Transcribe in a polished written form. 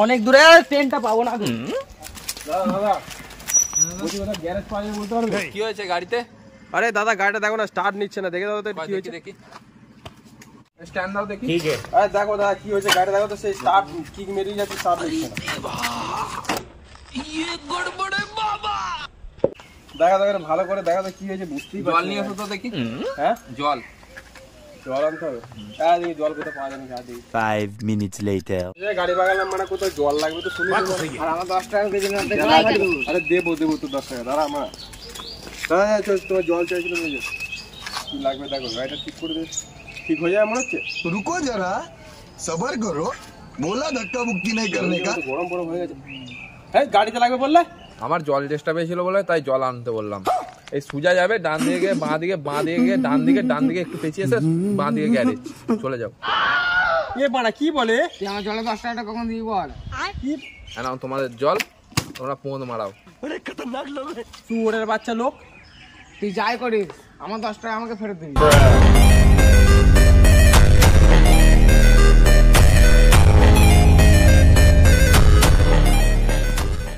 অনেক দূরে ট্রেনটা পাবো না। কি হয়েছে গাড়িতে? আরে দাদা গাড়িটা দেখো না, স্টার্ট নিচ্ছে না, দেখে দাও তো কি হয়েছে। দেখি স্ট্যান্ড দাও দেখি। ঠিক আছে, আরে দেখো দাদা কি হয়েছে, গাড়ি দেখো তো, সেই স্টার্ট কিক মেরিয়ে যাচ্ছে, স্টার্ট নিচ্ছে না। দেখা দেখো ভালো করে, দেখা তো কি হয়েছে, বুঝতেই পারছি। জল নিয়ে এসো তো দেখি। হ্যাঁ জল আনতে হবে। হ্যাঁ দেখি জল কোথায় পাওয়া যাবে, যা দেখি। 5 minutes later. গাড়ি বাগালাম মানে কোথাও জল লাগবে তো শুনি। আর আমার 10 টাকা কেজি না। আরে দেবো তো 10 টাকা দাঁড়া আমার। দাদা তোমার জল চাইছিল, কি লাগবে দেখো, গাড়িটা ঠিক করে দে, ঠিক হয়ে যায় মনে হচ্ছে। रुको जरा सबर करो, बोला धक्का मुक्की नहीं करने का। গরম হয়ে গেছে। হ্যাঁ গাড়িতে লাগবে বললে। আমার জল চেষ্টা পেয়েছিল বলে তাই জল আনতে বললাম। এই সুজা যাবে ডান দিকে গিয়ে বাঁ দিকে, বাঁ দিকে গিয়ে ডান দিকে একটু পেঁচিয়ে এসে বাঁ দিকে গ্যারেজ চলে যাও। এ বাড়া কি বলে, তুই আমার জলে 10 টাকাটা কখন দিবি বল? নাও তোমাদের জল, তোমরা পোঁদ মারাও। শুয়োরের বাচ্চা লোক। তুই যাই করিস আমার 10 টাকা আমাকে ফেরত দিবি।